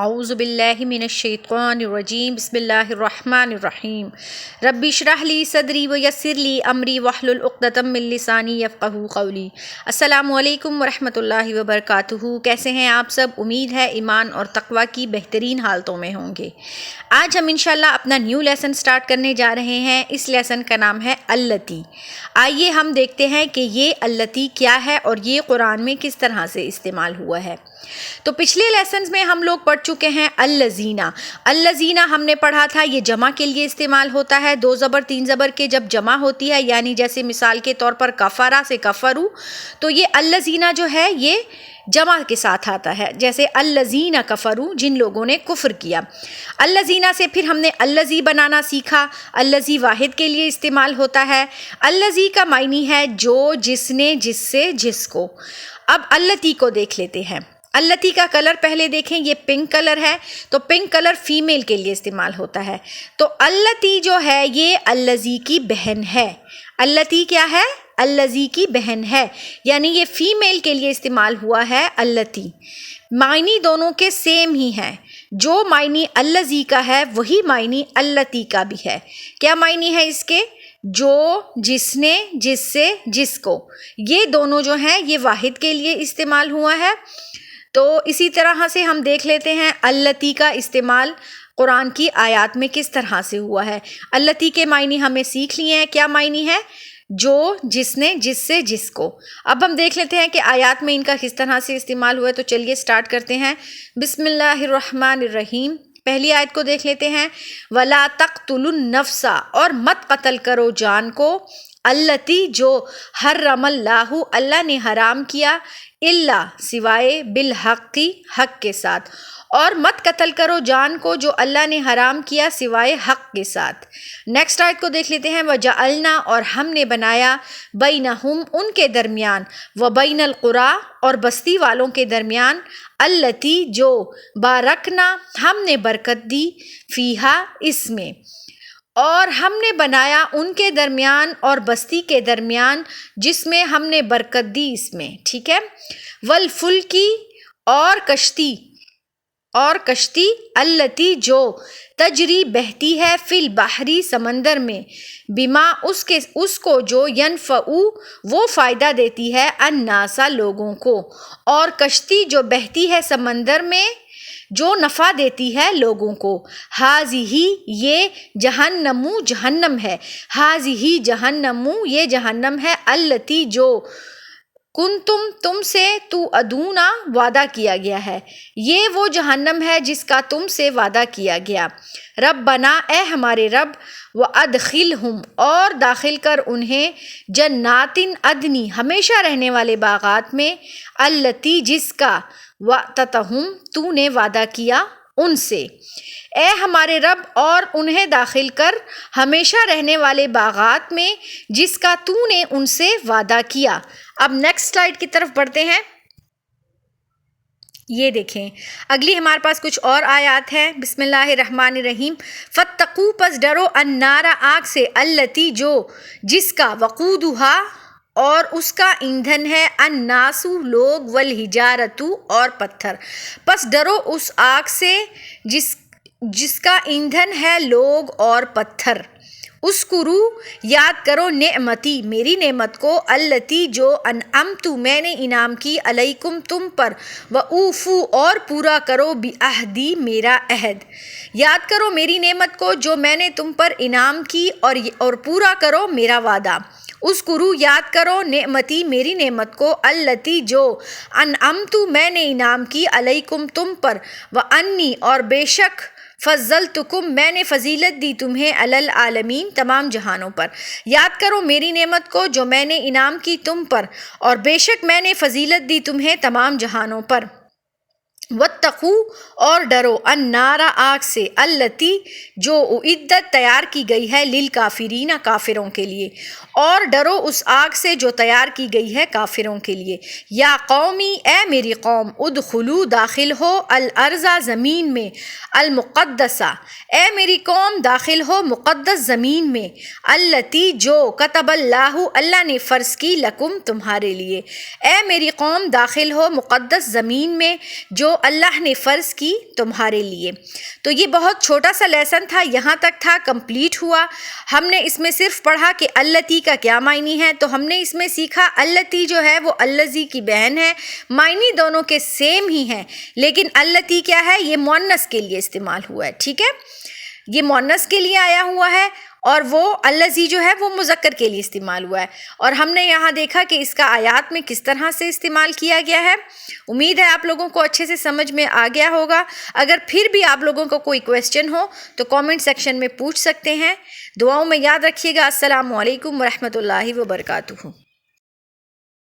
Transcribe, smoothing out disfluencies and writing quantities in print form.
اعوذ باللہ من الشیطان الرجیم بسم اللہ الرحمن الرحیم رب اشرح لی صدری ویسر لی امری واحلل عقدۃ من لسانی یفقہوا قولی۔ السلام علیکم ورحمۃ اللہ وبرکاتہ۔ کیسے ہیں آپ سب؟ امید ہے ایمان اور تقوی کی بہترین حالتوں میں ہوں گے۔ آج ہم انشاءاللہ اپنا نیو لیسن سٹارٹ کرنے جا رہے ہیں۔ اس لیسن کا نام ہے اللتی۔ آئیے ہم دیکھتے ہیں کہ یہ اللتی کیا ہے اور یہ قرآن میں کس طرح سے استعمال ہوا ہے۔ تو پچھلے لیسنز میں ہم لوگ پڑھ چکے ہیں الذین۔ الذین ہم نے پڑھا تھا یہ جمع کے لیے استعمال ہوتا ہے، 2 زبر 3 زبر کے جب جمع ہوتی ہے، یعنی جیسے مثال کے طور پر کفرا سے کفرو، تو یہ الذین جو ہے یہ جمع کے ساتھ آتا ہے، جیسے الذین کفروا جن لوگوں نے کفر کیا۔ الذین سے پھر ہم نے الذی بنانا سیکھا۔ الذی واحد کے لیے استعمال ہوتا ہے۔ الذی کا معنی ہے جو، جس نے، جس سے، جس کو۔ اب اللتی کو دیکھ لیتے ہیں۔ اللتی کا کلر پہلے دیکھیں، یہ پنک کلر ہے، تو پنک کلر فیمیل کے لیے استعمال ہوتا ہے۔ تو اللتی جو ہے یہ الذی کی بہن ہے۔ اللتی کیا ہے؟ الذی کی بہن ہے، یعنی یہ فیمیل کے لیے استعمال ہوا ہے اللتی۔ معنی دونوں کے سیم ہی ہیں، جو معنی الذی کا ہے وہی معنی اللتی کا بھی ہے۔ کیا معنی ہے اس کے؟ جو، جس نے، جس سے، جس کو۔ یہ دونوں جو ہیں یہ واحد کے لیے استعمال ہوا ہے۔ تو اسی طرح سے ہم دیکھ لیتے ہیں اللتی کا استعمال قرآن کی آیات میں کس طرح سے ہوا ہے۔ اللتی کے معنی ہمیں سیکھ لیے ہیں۔ کیا معنی ہے؟ جو، جس نے، جس سے، جس کو۔ اب ہم دیکھ لیتے ہیں کہ آیات میں ان کا کس طرح سے استعمال ہوا ہے، تو چلیے سٹارٹ کرتے ہیں۔ بسم اللہ الرحمن الرحیم۔ پہلی آیت کو دیکھ لیتے ہیں۔ وَلَا تَقْتُلُوا النَّفْسَ، اور مت قتل کرو جان کو، اللتی جو، حرم اللہ اللہ نے حرام کیا، الا سوائے، بالحق حق کے ساتھ، اور مت قتل کرو جان کو جو اللہ نے حرام کیا سوائے حق کے ساتھ۔ نیکسٹ آیت کو دیکھ لیتے ہیں۔ وَجَعَلْنَا، اور ہم نے بنایا، بَيْنَهُمْ ان کے درمیان، وَبَيْنَ الْقُرَىٰ اور بستی والوں کے درمیان، اللتی جو، بارکنا ہم نے برکت دی، فیہا اس میں، اور ہم نے بنایا ان کے درمیان اور بستی کے درمیان جس میں ہم نے برکت دی اس میں، ٹھیک ہے۔ والفلکی، اور کشتی اللتی جو، تجری بہتی ہے، فی البحری سمندر میں، بما اس کو جو، ینفعو وہ فائدہ دیتی ہے، الناسا لوگوں کو، اور کشتی جو بہتی ہے سمندر میں جو نفع دیتی ہے لوگوں کو۔ ہاذہ یہ، جہنمو جہنم ہے، ہاذہ جہنمو یہ جہنم ہے، اللتی جو، کنتم تم سے، توعدون وعدہ کیا گیا ہے، یہ وہ جہنم ہے جس کا تم سے وعدہ کیا گیا۔ ربنا اے ہمارے رب، وادخلہم اور داخل کر انہیں، جنات عدنی ہمیشہ رہنے والے باغات میں، اللتی جس کا، وعدتہم تو نے وعدہ کیا ان سے۔ اے ہمارے رب، اور انہیں داخل کر ہمیشہ رہنے والے باغات میں جس کا تو نے ان سے وعدہ کیا۔ اب نیکسٹ سلائیڈ کی طرف بڑھتے ہیں۔ یہ دیکھیں اگلی ہمارے پاس کچھ اور آیات ہیں۔ بسم اللہ الرحمن الرحیم۔ فاتقوا پس ڈرو، النار آگ سے، اللتی جو، جس کا، وقودھا اور اس کا ایندھن ہے، الناس لوگ، والحجارۃ اور پتھر۔ پس ڈرو اس آگ سے جس کا ایندھن ہے لوگ اور پتھر۔ اذکرو یاد کرو، نعمتی میری نعمت کو، اللتی جو، انعمت میں نے انعام کی، علیکم تم پر، وأوفوا اور پورا کرو، بعہدی میرا عہد۔ یاد کرو میری نعمت کو جو میں نے تم پر انعام کی، اور پورا کرو میرا وعدہ۔ اذکرو یاد کرو، نعمتی میری نعمت کو، اللتی جو، انعمت میں نے انعام کی، علیکم تم پر، وانی اور بے شک، فضلتکم میں نے فضیلت دی تمہیں، علی العالمین تمام جہانوں پر۔ یاد کرو میری نعمت کو جو میں نے انعام کی تم پر، اور بے شک میں نے فضیلت دی تمہیں تمام جہانوں پر۔ واتقوا اور ڈرو، النار آگ سے، اللتی جو، اعدت تیار کی گئی ہے، للکافرین کافروں کے لیے، اور ڈرو اس آگ سے جو تیار کی گئی ہے کافروں کے لیے۔ یا قومی اے میری قوم، ادخلوا داخل ہو، الارض زمین میں، المقدسہ اے میری قوم داخل ہو مقدس زمین میں، اللتی جو، کتب اللہ اللہ نے فرض کی، لکم تمہارے لیے۔ اے میری قوم داخل ہو مقدس زمین میں جو اللہ نے فرض کی تمہارے لیے۔ تو یہ بہت چھوٹا سا لیسن تھا، یہاں تک تھا، کمپلیٹ ہوا۔ ہم نے اس میں صرف پڑھا کہ اللتی کا کیا معنی ہے، تو ہم نے اس میں سیکھا اللتی جو ہے وہ الذی کی بہن ہے، معنی دونوں کے سیم ہی ہیں، لیکن اللتی کیا ہے، یہ مؤنث کے لیے استعمال ہوا ہے، ٹھیک ہے، یہ مؤنث کے لیے آیا ہوا ہے، اور وہ الذی جو ہے وہ مذکر کے لیے استعمال ہوا ہے۔ اور ہم نے یہاں دیکھا کہ اس کا آیات میں کس طرح سے استعمال کیا گیا ہے۔ امید ہے آپ لوگوں کو اچھے سے سمجھ میں آ گیا ہوگا۔ اگر پھر بھی آپ لوگوں کو کوئی کویسچن ہو تو کامنٹ سیکشن میں پوچھ سکتے ہیں۔ دعاؤں میں یاد رکھیے گا۔ السلام علیکم ورحمۃ اللہ وبرکاتہ۔